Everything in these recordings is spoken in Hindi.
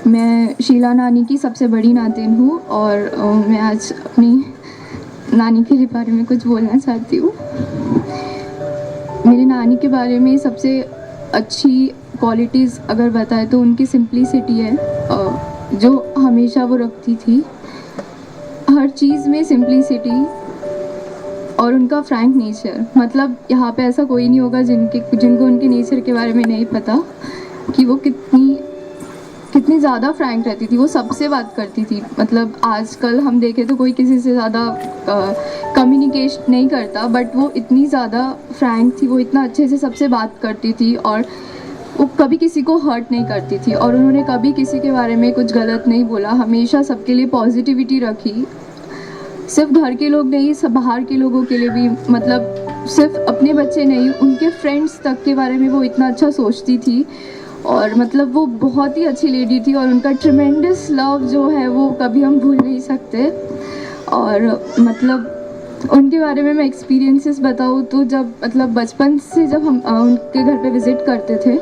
मैं शीला नानी की सबसे बड़ी नातिन हूँ और मैं आज अपनी नानी के बारे में कुछ बोलना चाहती हूँ। मेरी नानी के बारे में सबसे अच्छी क्वालिटीज़ अगर बताए तो उनकी सिंप्लिसिटी है, जो हमेशा वो रखती थी हर चीज़ में सिंप्लिसिटी, और उनका फ्रैंक नेचर। मतलब यहाँ पे ऐसा कोई नहीं होगा जिनको उनके नेचर के बारे में नहीं पता कि वो कितनी ज़्यादा फ्रैंक रहती थी। वो सबसे बात करती थी। मतलब आजकल हम देखें तो कोई किसी से ज़्यादा कम्युनिकेशन नहीं करता, बट वो इतनी ज़्यादा फ्रैंक थी, वो इतना अच्छे से सबसे बात करती थी और वो कभी किसी को हर्ट नहीं करती थी। और उन्होंने कभी किसी के बारे में कुछ गलत नहीं बोला, हमेशा सबके लिए पॉजिटिविटी रखी। सिर्फ घर के लोग नहीं, सब बाहर के लोगों के लिए भी, मतलब सिर्फ अपने बच्चे नहीं, उनके फ्रेंड्स तक के बारे में वो इतना अच्छा सोचती थी। और मतलब वो बहुत ही अच्छी लेडी थी और उनका ट्रिमेंडस लव जो है वो कभी हम भूल नहीं सकते। और मतलब उनके बारे में मैं एक्सपीरियंसेस बताऊँ तो जब मतलब बचपन से जब हम उनके घर पे विज़िट करते थे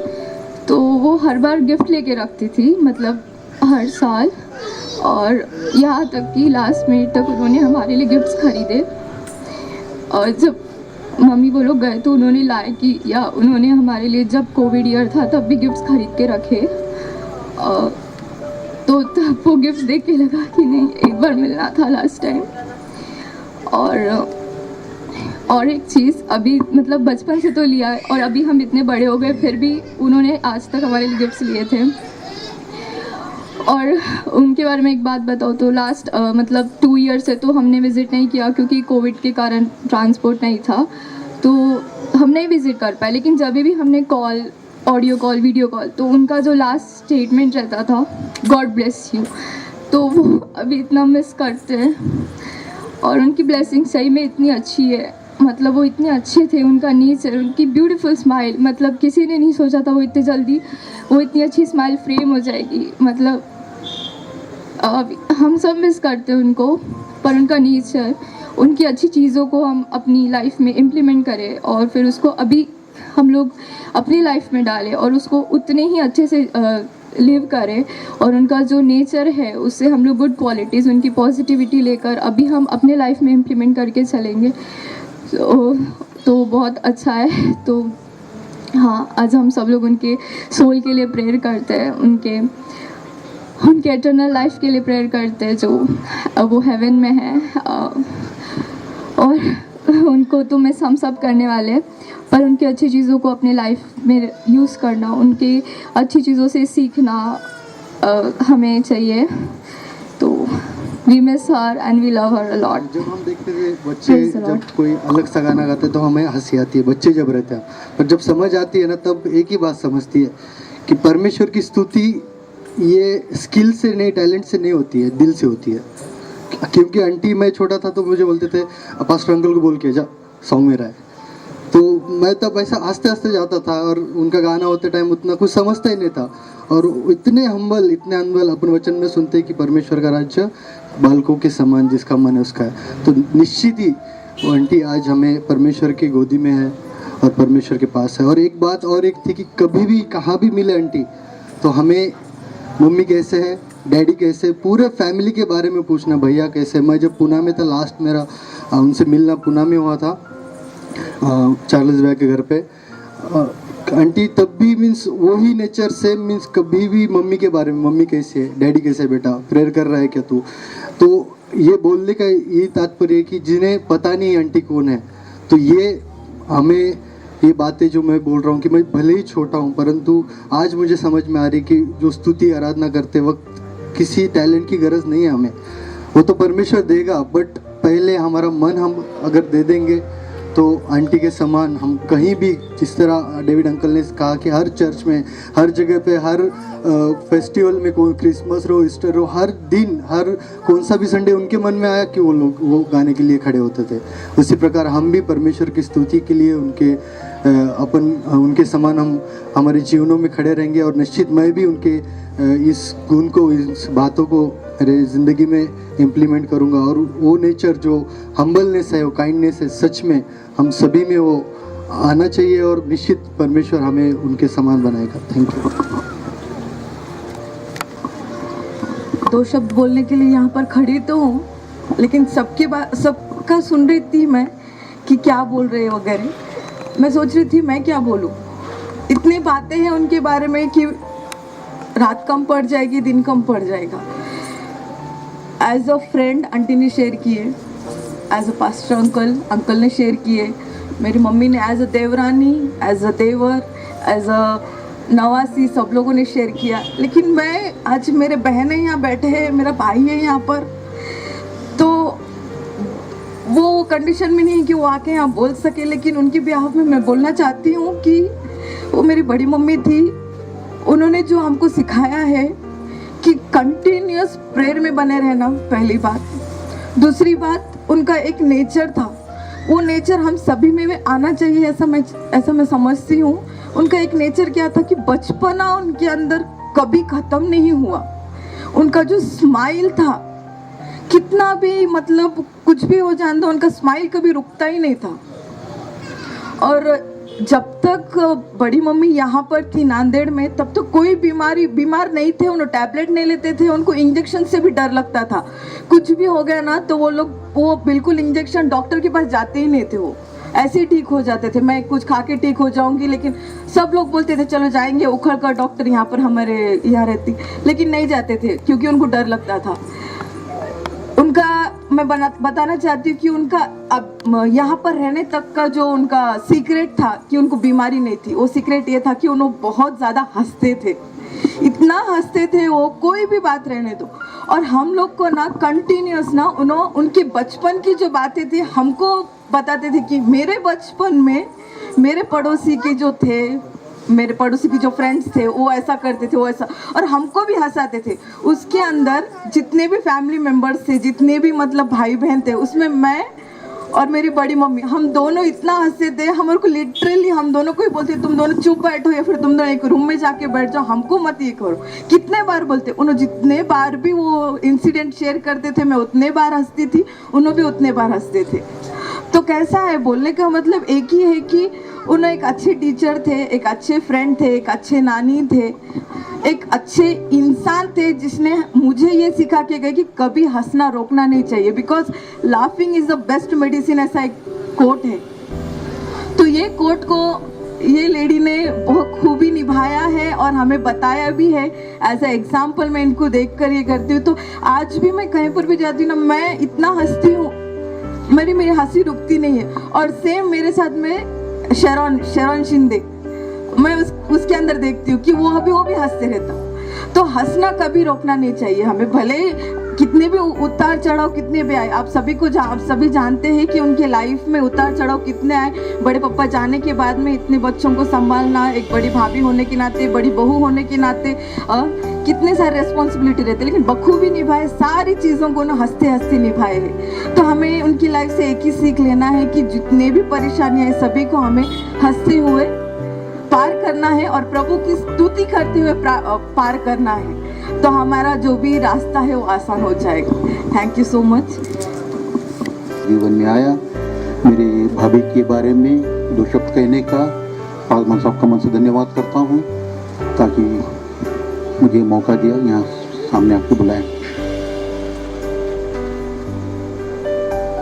तो वो हर बार गिफ्ट लेके रखती थी, मतलब हर साल। और यहाँ तक कि लास्ट मिनट तक उन्होंने हमारे लिए गिफ्ट्स खरीदे, और जब मम्मी वो लोग गए तो उन्होंने लाए कि या उन्होंने हमारे लिए, जब कोविड ईयर था तब भी गिफ्ट्स खरीद के रखे। तो तब वो गिफ्ट्स देख के लगा कि नहीं, एक बार मिलना था लास्ट टाइम। और एक चीज़, अभी मतलब बचपन से तो लिया है और अभी हम इतने बड़े हो गए फिर भी उन्होंने आज तक हमारे लिए गिफ्ट्स लिए थे। और उनके बारे में एक बात बताओ तो लास्ट मतलब 2 ईयर से तो हमने विज़िट नहीं किया क्योंकि कोविड के कारण ट्रांसपोर्ट नहीं था, तो हम नहीं विज़िट कर पाए। लेकिन जब भी हमने call, audio call, video call, तो उनका जो लास्ट स्टेटमेंट रहता था, गॉड ब्लेस यू, तो वो अभी इतना मिस करते हैं। और उनकी ब्लेसिंग सही में इतनी अच्छी है, मतलब वो इतने अच्छे थे, उनका नेचर, उनकी ब्यूटीफुल स्माइल, मतलब किसी ने नहीं सोचा था वो इतनी जल्दी वो इतनी अच्छी स्माइल फ्रेम हो जाएगी। मतलब हम सब मिस करते हैं उनको, पर उनका नेचर, उनकी अच्छी चीज़ों को हम अपनी लाइफ में इम्प्लीमेंट करें और फिर उसको अभी हम लोग अपनी लाइफ में डालें और उसको उतने ही अच्छे से लिव करें। और उनका जो नेचर है उससे हम लोग गुड क्वालिटीज़, उनकी पॉजिटिविटी लेकर अभी हम अपने लाइफ में इम्प्लीमेंट करके चलेंगे तो बहुत अच्छा है। तो हाँ, आज हम सब लोग उनके सोल के लिए प्रेयर करते हैं, उनके एटर्नल लाइफ के लिए प्रेयर करते हैं जो वो हेवन में है। और उनको तो मिस हम सब करने वाले हैं, पर उनकी अच्छी चीज़ों को अपने लाइफ में यूज़ करना, उनकी अच्छी चीज़ों से सीखना हमें चाहिए। तो we miss her and we love her a lot. जब हम देखते थे बच्चे जब कोई अलग सा गाना गाते तो हमें हंसी आती है, बच्चे जब रहते हैं, पर जब समझ आती है ना तब एक ही बात समझती है कि परमेश्वर की स्तुति ये स्किल से नहीं, टैलेंट से नहीं होती है, दिल से होती है। क्योंकि आंटी, मैं छोटा था तो मुझे बोलते थे पास्टर अंकल को बोल के जा, सॉन्ग मेरा है, तो मैं तब ऐसा हंसते हंसते जाता था और उनका गाना होते टाइम उतना कुछ समझता ही नहीं था। और इतने हम्बल अपन वचन में सुनते कि परमेश्वर का राज्य बालकों के समान जिसका मन है उसका है। तो निश्चित ही वो आंटी आज हमें परमेश्वर की गोदी में है और परमेश्वर के पास है। और एक बात और एक थी कि कभी भी कहाँ भी मिले आंटी तो हमें मम्मी कैसे है, डैडी कैसे, पूरे फैमिली के बारे में पूछना, भैया कैसे। मैं जब पुणे में था, लास्ट मेरा उनसे मिलना पुणे में हुआ था, चार्ल्स भाई के घर पे, आंटी तब भी मीन्स वही नेचर सेम, मीन्स कभी भी मम्मी के बारे में, मम्मी कैसे है, डैडी कैसे है, बेटा प्रेयर कर रहा है क्या तू। तो ये बोलने का ये तात्पर्य है कि जिन्हें पता नहीं आंटी कौन है, तो ये हमें ये बातें जो मैं बोल रहा हूँ कि मैं भले ही छोटा हूँ परंतु आज मुझे समझ में आ रही कि जो स्तुति आराधना करते वक्त किसी टैलेंट की गरज नहीं है हमें, वो तो परमेश्वर देगा, बट पहले हमारा मन हम अगर दे देंगे तो आंटी के समान हम कहीं भी, जिस तरह डेविड अंकल ने कहा कि हर चर्च में, हर जगह पे, हर फेस्टिवल में, कोई क्रिसमस हो, ईस्टर हो, हर दिन, हर कौन सा भी संडे उनके मन में आया कि वो लोग वो गाने के लिए खड़े होते थे। उसी प्रकार हम भी परमेश्वर की स्तुति के लिए उनके समान हम हमारे जीवनों में खड़े रहेंगे। और निश्चित मैं भी उनके इस गुण को, इस बातों को मेरे ज़िंदगी में इम्प्लीमेंट करूँगा। और वो नेचर जो हम्बलनेस है, वो काइंडनेस है, सच में हम सभी में वो आना चाहिए और निश्चित परमेश्वर हमें उनके समान बनाएगा। Thank you. दो शब्द बोलने के लिए यहाँ पर खड़ी तो हूँ, लेकिन सबका सुन रही थी मैं कि क्या बोल रहे वगैरह। मैं सोच रही थी मैं क्या बोलूँ, इतनी बातें हैं उनके बारे में कि रात कम पड़ जाएगी, दिन कम पड़ जाएगा। एज अ फ्रेंड आंटी ने शेयर किए, एज अ पास्टर अंकल ने शेयर किए, मेरी मम्मी ने एज अ देवरानी, as a they were, as a नवासी, सब लोगों ने शेयर किया। लेकिन मैं आज, मेरे बहनें यहाँ बैठे हैं, मेरा भाई है यहाँ पर, तो वो कंडीशन में नहीं है कि वो आके यहाँ बोल सके, लेकिन उनकी बिहाफ में मैं बोलना चाहती हूँ कि वो मेरी बड़ी मम्मी थी। उन्होंने जो हमको सिखाया है कि कंटिन्यूअस प्रेयर में बने रहना, पहली बात। दूसरी बात, उनका एक नेचर था, वो नेचर हम सभी में आना चाहिए, ऐसा मैं समझती हूँ। उनका एक नेचर क्या था कि बचपना उनके अंदर कभी ख़त्म नहीं हुआ। उनका जो स्माइल था, कितना भी मतलब कुछ भी हो जाता, उनका स्माइल कभी रुकता ही नहीं था। और जब तक बड़ी मम्मी यहाँ पर थी नांदेड़ में, तब तो कोई बीमार नहीं थे, उन्होंने टैबलेट नहीं लेते थे, उनको इंजेक्शन से भी डर लगता था। कुछ भी हो गया ना तो वो बिल्कुल इंजेक्शन, डॉक्टर के पास जाते ही नहीं थे, वो ऐसे ही ठीक हो जाते थे। मैं कुछ खा के ठीक हो जाऊंगी, लेकिन सब लोग बोलते थे चलो जाएंगे, उखड़ कर डॉक्टर यहाँ पर हमारे यहाँ रहती, लेकिन नहीं जाते थे क्योंकि उनको डर लगता था। उनका मैं बताना चाहती हूँ कि उनका अब यहाँ पर रहने तक का जो उनका सीक्रेट था कि उनको बीमारी नहीं थी, वो सीक्रेट ये था कि उन्होंने बहुत ज़्यादा हंसते थे, इतना हंसते थे वो, कोई भी बात रहने दो। और हम लोग को ना कंटिन्यूस ना उनके बचपन की जो बातें थी हमको बताते थे कि मेरे बचपन में मेरे पड़ोसी के जो थे, मेरे पड़ोसी की जो फ्रेंड्स थे वो ऐसा करते थे, वो ऐसा, और हमको भी हंसाते थे। उसके अंदर जितने भी फैमिली मेम्बर्स थे, जितने भी मतलब भाई बहन थे, उसमें मैं और मेरी बड़ी मम्मी, हम दोनों इतना हंसते थे। हमारे को लिटरली हम दोनों को ही बोलते तुम दोनों चुप बैठो या फिर तुम दोनों एक रूम में जाके बैठ जाओ, हमको मत ये करो। कितने बार बोलते, उन्होंने जितने बार भी वो इंसिडेंट शेयर करते थे, मैं उतने बार हंसती थी, उन्होंने भी उतने बार हंसते थे। तो कैसा है, बोलने का मतलब एक ही है कि उन्हें एक अच्छे टीचर थे, एक अच्छे फ्रेंड थे, एक अच्छे नानी थे, एक अच्छे इंसान थे, जिसने मुझे ये सिखा के गए कि कभी हंसना रोकना नहीं चाहिए, because laughing is the best medicine, ऐसा एक कोट है। तो ये कोट को ये लेडी ने बहुत खूबी निभाया है और हमें बताया भी है। एज ए एग्जाम्पल मैं इनको देख कर ये करती हूँ। तो आज भी मैं कहीं पर भी जाती हूँ ना, मैं इतना हंसती हूँ, मेरी हंसी रुकती नहीं है। और सेम मेरे साथ में शरण शिंदे, मैं उसके अंदर देखती हूँ कि वो भी हंसते रहता। तो हंसना कभी रोकना नहीं चाहिए हमें, भले कितने भी उतार चढ़ाव कितने भी आए। आप सभी जानते हैं कि उनके लाइफ में उतार चढ़ाव कितने आए। बड़े पापा जाने के बाद में इतने बच्चों को संभालना, एक बड़ी भाभी होने के नाते, बड़ी बहू होने के नाते कितने सारे रेस्पॉन्सिबिलिटी रहते, लेकिन बखूबी निभाए, सारी चीज़ों को ना हंसते हंसते निभाए है। तो हमें उनकी लाइफ से एक ही सीख लेना है कि जितने भी परेशानियाँ हैं सभी को हमें हंसते हुए पार करना है और प्रभु की स्तुति करते हुए पार करना है। तो हमारा जो भी रास्ता है वो आसान हो जाएगा। Thank you so much. जीवन में आया, मेरी भाभी के बारे में दो शब्द कहने का पालमान साहब का मन से धन्यवाद करता हूँ, ताकि मुझे मौका दिया यहाँ सामने आपको बुलाया।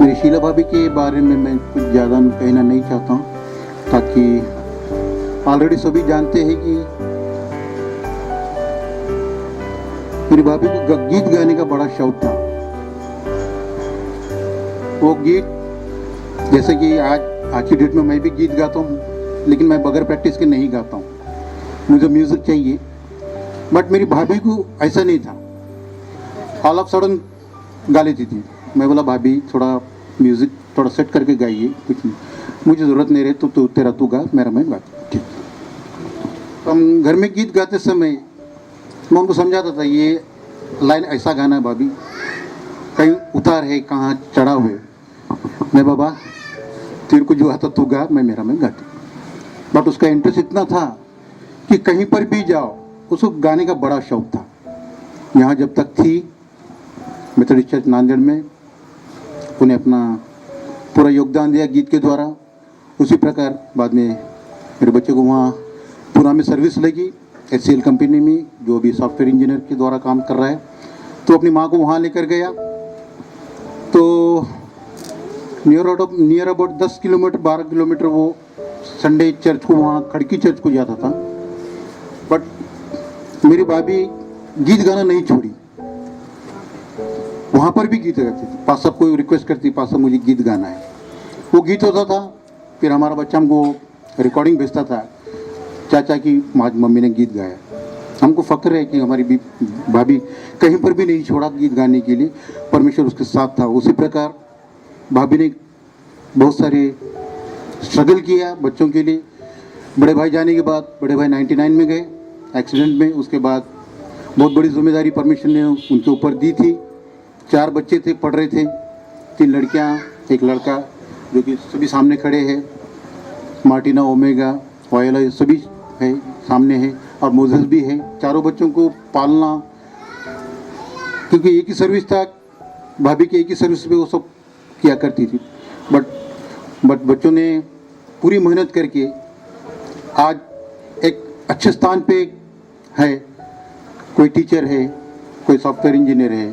मेरी शीला भाभी के बारे में मैं कुछ ज़्यादा कहना नहीं चाहता हूँ, ताकि ऑलरेडी सभी जानते हैं कि मेरी भाभी को गीत गाने का बड़ा शौक था। वो गीत, जैसे कि आज की डेट में मैं भी गीत गाता हूँ, लेकिन मैं बगैर प्रैक्टिस के नहीं गाता हूँ, मुझे म्यूज़िक चाहिए। बट मेरी भाभी को ऐसा नहीं था, ऑल ऑफ सडन गा लेती थी। मैं बोला भाभी थोड़ा म्यूज़िक थोड़ा सेट करके गाइए, कुछ नहीं, मुझे ज़रूरत नहीं रहे तो तेरा तू गा, मेरा मैं गा। ठीक। तो हम घर में गीत गाते समय मैं उनको समझाता था, ये लाइन ऐसा गाना है भाभी, कहीं उतार है, कहाँ चढ़ाव है, मैं बाबा तेरे को जो आता तू गा, मैं मेरा मैं गाती। बट उसका इंटरेस्ट इतना था कि कहीं पर भी जाओ उसको गाने का बड़ा शौक था। यहाँ जब तक थी मेथोडिस्ट चर्च नांदेड़ में, उन्हें अपना पूरा योगदान दिया गीत के द्वारा। उसी प्रकार बाद में मेरे बच्चे को वहाँ पूना में सर्विस लगी HCL कंपनी में, जो भी सॉफ्टवेयर इंजीनियर के द्वारा काम कर रहा है। तो अपनी माँ को वहाँ लेकर गया। तो नियर अबाउट 10 किलोमीटर 12 किलोमीटर वो संडे चर्च को, वहाँ खड़की चर्च को जाता था। बट मेरी भाभी गीत गाना नहीं छोड़ी, वहाँ पर भी गीत गाती थी। पास साहब को रिक्वेस्ट करती, पास साहब मुझे गीत गाना है, वो गीत होता था। फिर हमारा बच्चा हमको रिकॉर्डिंग भेजता था, चाचा की मम्मी ने गीत गाया। हमको फ़ख्र है कि हमारी भाभी कहीं पर भी नहीं छोड़ा गीत गाने के लिए, परमेश्वर उसके साथ था। उसी प्रकार भाभी ने बहुत सारे स्ट्रगल किया बच्चों के लिए। बड़े भाई जाने के बाद, बड़े भाई 99 में गए एक्सीडेंट में, उसके बाद बहुत बड़ी जिम्मेदारी परमेश्वर ने उनके ऊपर दी थी। 4 बच्चे थे, पढ़ रहे थे, 3 लड़कियां, 1 लड़का, जो कि सभी सामने खड़े हैं। मार्टिना, ओमेगा, वायला सभी है सामने है, और मोजेस भी है। चारों बच्चों को पालना, क्योंकि एक ही सर्विस था, भाभी की एक ही सर्विस पे वो सब किया करती थी। बट बच्चों ने पूरी मेहनत करके आज एक अच्छे स्थान पे है। कोई टीचर है, कोई सॉफ्टवेयर इंजीनियर है।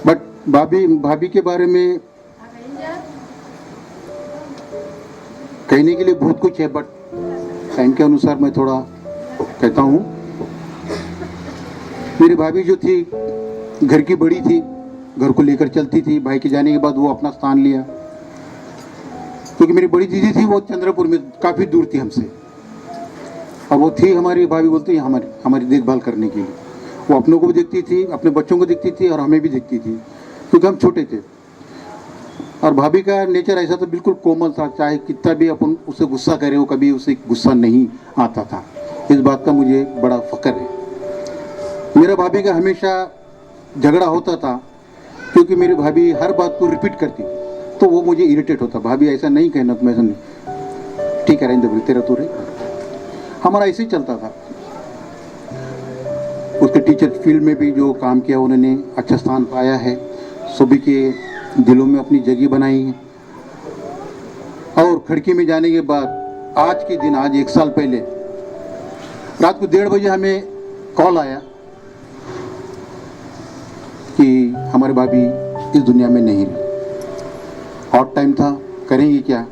बट भाभी के बारे में कहने के लिए बहुत कुछ है, बट टाइम के अनुसार मैं थोड़ा कहता हूँ। मेरी भाभी जो थी घर की बड़ी थी, घर को लेकर चलती थी। भाई के जाने के बाद वो अपना स्थान लिया, क्योंकि मेरी बड़ी दीदी थी वो चंद्रपुर में काफ़ी दूर थी हमसे, और वो थी हमारी भाभी बोलती है हमारी देखभाल करने के लिए। वो अपनों को भी देखती थी, अपने बच्चों को देखती थी, और हमें भी देखती थी, क्योंकि हम छोटे थे। और भाभी का नेचर ऐसा तो बिल्कुल कोमल था, चाहे कितना भी अपन उसे गुस्सा करे, वो कभी उसे गुस्सा नहीं आता था। इस बात का मुझे बड़ा फ़ख्र है। मेरा भाभी का हमेशा झगड़ा होता था, क्योंकि मेरी भाभी हर बात को रिपीट करती, तो वो मुझे इरिटेट होता। भाभी ऐसा नहीं कहना, तो मैं ऐसा नहीं, ठीक है रहने दो, तेरा तो रहे। हमारा ऐसे ही चलता था। उसके टीचर फील्ड में भी जो काम किया, उन्होंने अच्छा स्थान पाया है, सभी के दिलों में अपनी जगह बनाई है। और खड़की में जाने के बाद आज के दिन, आज 1 साल पहले रात को 1:30 बजे हमें कॉल आया कि हमारे भाभी इस दुनिया में नहीं रही। हॉट टाइम था, करेंगे क्या।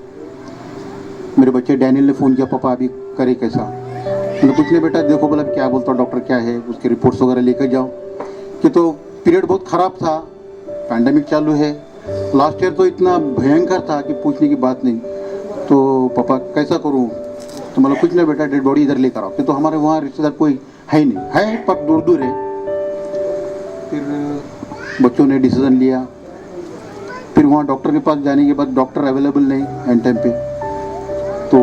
मेरे बच्चे डैनियल ने फ़ोन किया, पापा अभी करे कैसा। मैंने कुछ नहीं बेटा, देखो बोला क्या बोलता डॉक्टर, क्या है, उसके रिपोर्ट्स वगैरह लेकर जाओ। कि तो पीरियड बहुत ख़राब था, पैंडेमिक चालू है, लास्ट ईयर तो इतना भयंकर था कि पूछने की बात नहीं। तो पापा कैसा करूँ, तो मतलब कुछ नहीं बेटा, डेड बॉडी इधर लेकर आओ। तो हमारे वहाँ रिश्तेदार कोई है ही नहीं, है पर दूर दूर है। फिर बच्चों ने डिसीज़न लिया। फिर वहाँ डॉक्टर के पास जाने के बाद डॉक्टर अवेलेबल नहीं एंड टाइम पे, तो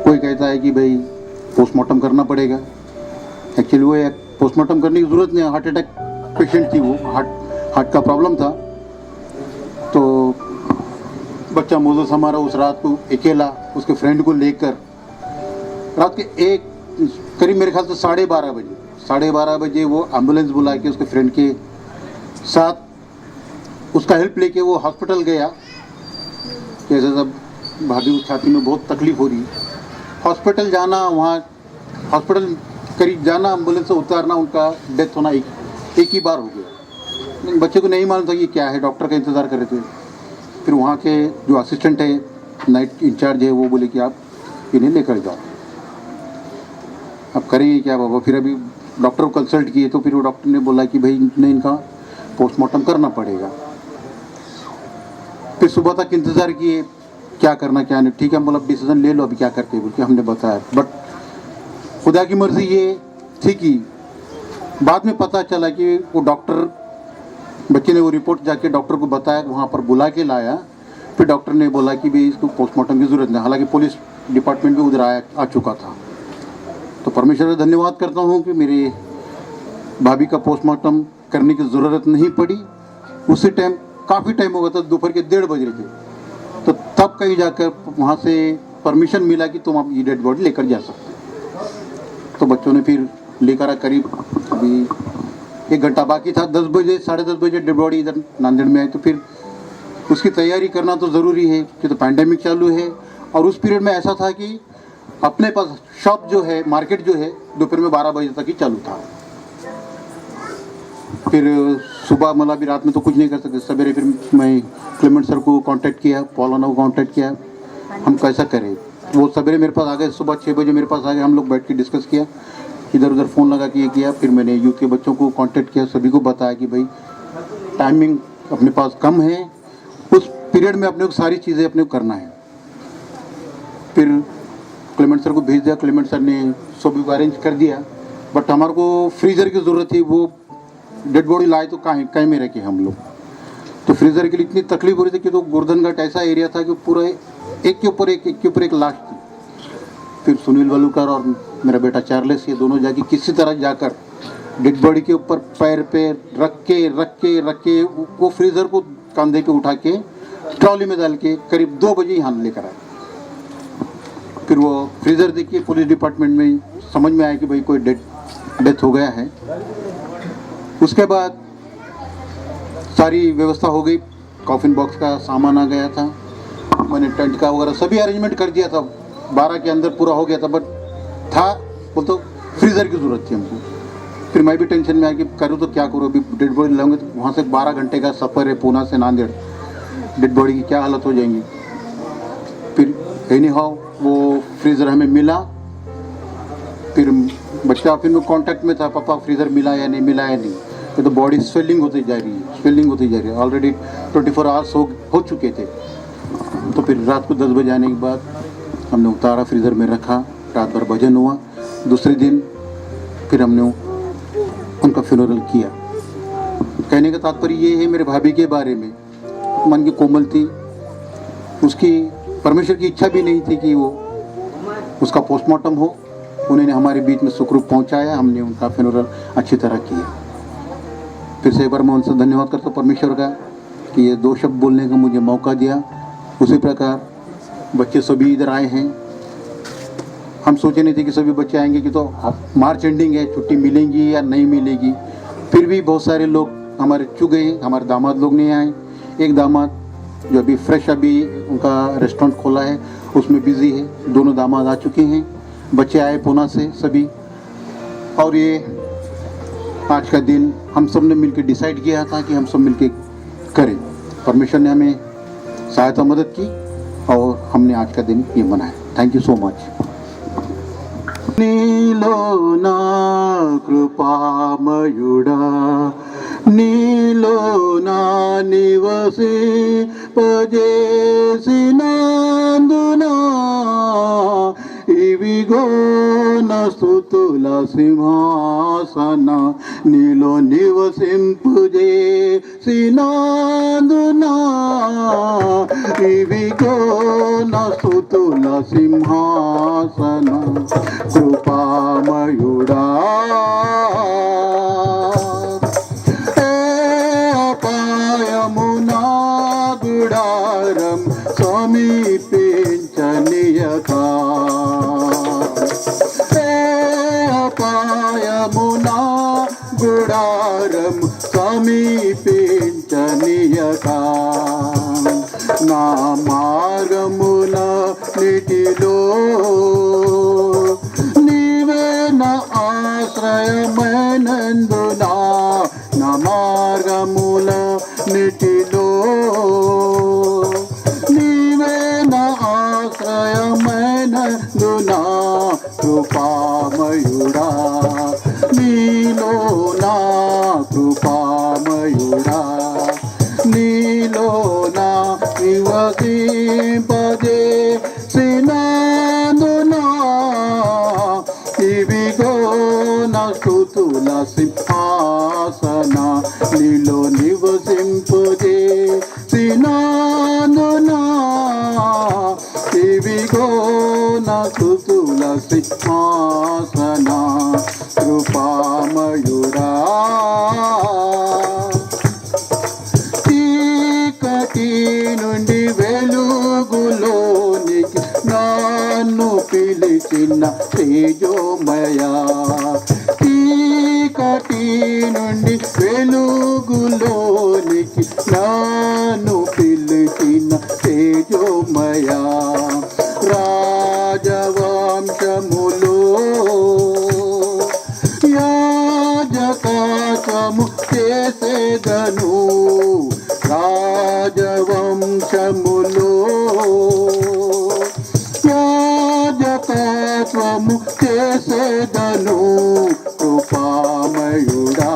कोई कहता है कि भाई पोस्टमार्टम करना पड़ेगा। एक्चुअली वो पोस्टमार्टम करने की ज़रूरत नहीं, हार्ट अटैक पेशेंट थी, वो हार्ट का प्रॉब्लम था। तो बच्चा मोजेस हमारा उस रात को अकेला उसके फ्रेंड को लेकर रात के करीब मेरे ख्याल से 12:30 बजे वो एम्बुलेंस बुला के उसके फ्रेंड के साथ उसका हेल्प लेके वो हॉस्पिटल गया। जैसे सब भाभी को छाती में बहुत तकलीफ हो रही, हॉस्पिटल जाना, वहाँ हॉस्पिटल करीब जाना, एम्बुलेंस से उतारना, उनका डेथ होना एक ही बार हो गया। बच्चे को नहीं मालूम था कि क्या है, डॉक्टर का इंतज़ार कर रहे थे। फिर वहाँ के जो असिस्टेंट है, नाइट इंचार्ज है, वो बोले कि आप इन्हें लेकर जाओ। अब करेंगे क्या बाबा। फिर अभी डॉक्टर को कंसल्ट किए, तो फिर वो डॉक्टर ने बोला कि भाई इनका पोस्टमार्टम करना पड़ेगा। फिर सुबह तक इंतज़ार किए, क्या करना क्या नहीं। ठीक है, बोला डिसीजन ले लो, अभी क्या करते बोल के हमने बताया। बट खुदा की मर्ज़ी ये थी कि बाद में पता चला कि वो डॉक्टर, बच्चे ने वो रिपोर्ट जाके डॉक्टर को बताया, वहाँ पर बुला के लाया। फिर डॉक्टर ने बोला कि भाई इसको पोस्टमार्टम की ज़रूरत नहीं, हालांकि पुलिस डिपार्टमेंट भी उधर आ चुका था। तो परमेश्वर का धन्यवाद करता हूँ कि मेरी भाभी का पोस्टमार्टम करने की ज़रूरत नहीं पड़ी। उसी टाइम काफ़ी टाइम हो गया था, दोपहर के 1:30 बज रहे थे, तो तब कहीं जाकर वहाँ से परमिशन मिला कि तुम आप ये डेड बॉडी लेकर जा सकते। तो बच्चों ने फिर लेकर करीब अभी 1 घंटा बाकी था, 10 बजे 10:30 बजे डेड बॉडी इधर नांदेड़ में आई। तो फिर उसकी तैयारी करना तो ज़रूरी है कि तो पैंडेमिक चालू है। और उस पीरियड में ऐसा था कि अपने पास शॉप जो है, मार्केट जो है, दोपहर में 12 बजे तक ही चालू था। फिर सुबह मतलब अभी रात में तो कुछ नहीं कर सकते, सवेरे फिर मैं क्लेमेंट सर को कांटेक्ट किया, पौलाना को कांटेक्ट किया, हम कैसा करें। वो सवेरे मेरे पास आ गए, सुबह 6 बजे मेरे पास आ गए, हम लोग बैठ के डिस्कस किया, इधर उधर फ़ोन लगा के ये किया। फिर मैंने यूथ के बच्चों को कांटेक्ट किया, सभी को बताया कि भाई टाइमिंग अपने पास कम है, उस पीरियड में अपने को सारी चीज़ें अपने को करना है। फिर क्लेमेंट सर को भेज दिया, क्लेमेंट सर ने सभी को अरेंज कर दिया। बट हमारे को फ्रीज़र की ज़रूरत थी, वो डेड बॉडी लाए तो कहीं में रखे हम लोग, तो फ्रीज़र के लिए इतनी तकलीफ हो रही थी कि तो गोर्धनघाट ऐसा एरिया था कि पूरा एक के ऊपर एक लाश थी। फिर सुनील वलूकर और मेरा बेटा चार्लेस, ये दोनों जाके किसी तरह जाकर डेड बॉडी के ऊपर पैर पे रख के वो फ्रीज़र को कंधे पे उठा के ट्रॉली में डाल के करीब 2 बजे यहाँ लेकर आए। फिर वो फ्रीज़र देखिए, पुलिस डिपार्टमेंट में समझ में आया कि भाई कोई डेथ हो गया है। उसके बाद सारी व्यवस्था हो गई, कॉफिन बॉक्स का सामान आ गया था, मैंने टेंट का वगैरह सभी अरेंजमेंट कर दिया था, 12 के अंदर पूरा हो गया था। बट था वो तो फ्रीज़र की ज़रूरत थी हमको। फिर मैं भी टेंशन में आया कि करूँ तो क्या करूँ, अभी डेड बॉडी लाऊंगे तो वहाँ से 12 घंटे का सफ़र है, पूना से नांदेड़, डेड बॉडी की क्या हालत हो जाएंगी। फिर एनी हाउ वो फ्रीज़र हमें मिला। फिर बच्चा फिर में कांटेक्ट में था, पापा फ्रीज़र मिला या नहीं। तो बॉडी स्वेलिंग होती जा रही है, ऑलरेडी 24 आवर्स हो चुके थे। तो फिर रात को 10 बजे आने के बाद हमने उतारा, फ्रीज़र में रखा, रात भर भजन हुआ। दूसरे दिन फिर हमने उनका फ्यूनरल किया। कहने का तात्पर्य ये है मेरे भाभी के बारे में, मन की कोमल थी, उसकी परमेश्वर की इच्छा भी नहीं थी कि वो उसका पोस्टमार्टम हो। उन्होंने हमारे बीच में सुखरूप पहुंचाया, हमने उनका फ्यूनरल अच्छी तरह किया। फिर से एक बार मैं उनसे धन्यवाद करता हूँ परमेश्वर का कि ये 2 शब्द बोलने का मुझे मौका दिया। उसी प्रकार बच्चे सभी इधर आए हैं। हम सोचे नहीं थे कि सभी बच्चे आएंगे, कि तो मार्च एंडिंग है, छुट्टी मिलेंगी या नहीं मिलेगी। फिर भी बहुत सारे लोग हमारे चुक गए, हमारे दामाद लोग नहीं आए। एक दामाद जो अभी फ्रेश अभी उनका रेस्टोरेंट खोला है उसमें बिजी है, दोनों दामाद आ चुके हैं। बच्चे आए पूना से सभी, और ये आज का दिन हम सब ने मिलकर डिसाइड किया था कि हम सब मिलकर करें। परमेश्वर ने हमें सहायता मदद की और हमने आज का दिन ये मनाया। Thank you so much. నీలోనా కృపామయుడా నీలోనా నివసింపజేసినందునా ఇవిగో నా స్తుతుల సింహాసన నీలో నివసింపజేసినందునా ఇవిగో నా స్తుతుల సింహాసన కృపామయుడా అపాయమునా గుడారం సమీపించనియక అపాయమునా గుడారం సమీపించనియక నా మార్గముల నీటిలో ఆశ్రయమైనందునా నా మార్గముల నీటిలో నీవే నా ఆశ్రయమైనందునా కృపామయుడా నీలో నా కృపామయుడా నీలో నా నివసింపజేసినందునా ఇవిగో నా స్తుతుల సింహాసన నీలో నివసింపజేసినందునా ఇవిగో నా స్తుతుల సింహాసన కృపామయుడా చీకటి నుండి వెలుగులోనికి నన్ను పిలిచిన తేజోమయ చీకటి నుండి వెలుగులో రాజవంశము చేసేదను రాజవంశములో యాజకత్వము చేసేదను కృపామయుడా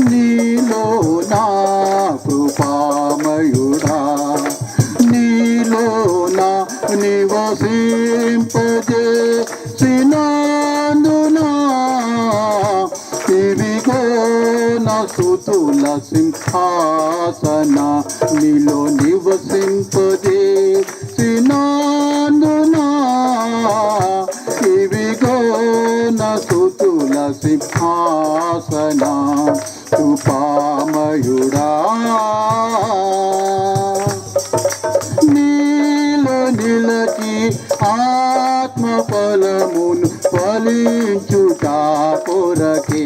నీలో నా కృపామయుడా నీలో నా నివసింపజేసినందునా ఇవిగో నా స్తుతుల సింహాసన నీలో నివసింపజేసినందునా ఇవిగో నా స్తుతుల సింహాసన కృపామయుడా నీలో నిలచి ఆత్మ ఫలమును ఫలించుట కొరకే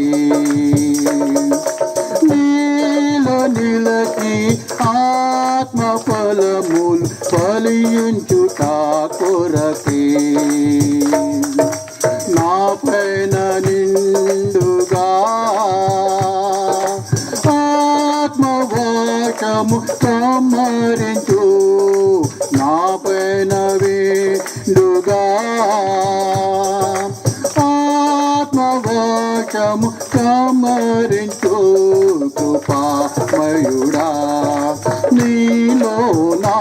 నీలో నిలచి ఆత్మ ఫలములు ఫలించుట కొరకే నా పైన నిండుగా ఆత్మవాచము కమ్మరించు నా పైన వేడుగా ఆత్మవాచము కమ్మరించు కృపామయుడా నీలో నా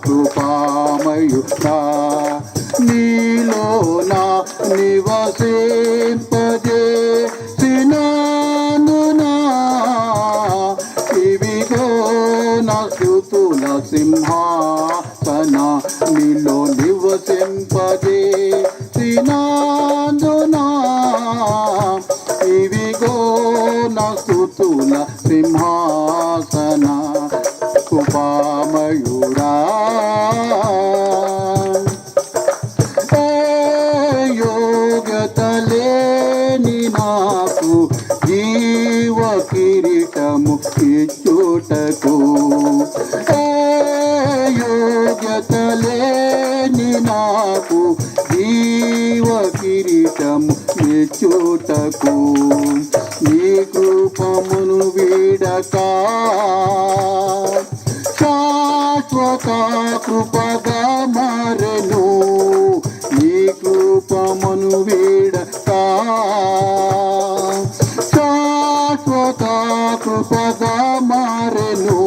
కృపామయుడా నీలో నా నివసింపజేసినందునా ఇవిగో నా స్తుతుల సింహాసన నీలో నివసింపజేసినందునా ఇవిగో నా స్తుతుల సింహాసన కృపామయుడా యోగ్యత లేని నాకు జీవ కిరీటము ఇచ్చుటకు యోగ్యత లేని నాకు జీవ కిరీటము ఇచ్చుటకు నీ కృపమును వీడక శాశ్వత కృపగా మారెను నీ కృపమును వీడక శాశ్వత కృపగా మారెను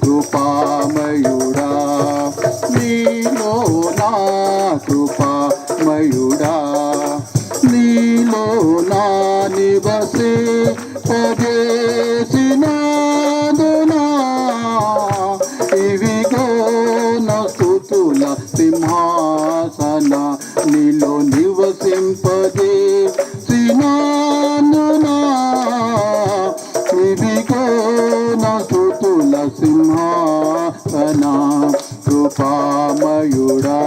కృపామయుడా నీలో నా కృపామయుడా నీలో నా నివసింపజేసినందునా ఇవిగో నా స్తుతుల సింహాసన నీలో నివసింపజేసినందునా ఇవిగో నా స్తుతుల సింహాసన కృపామయుడా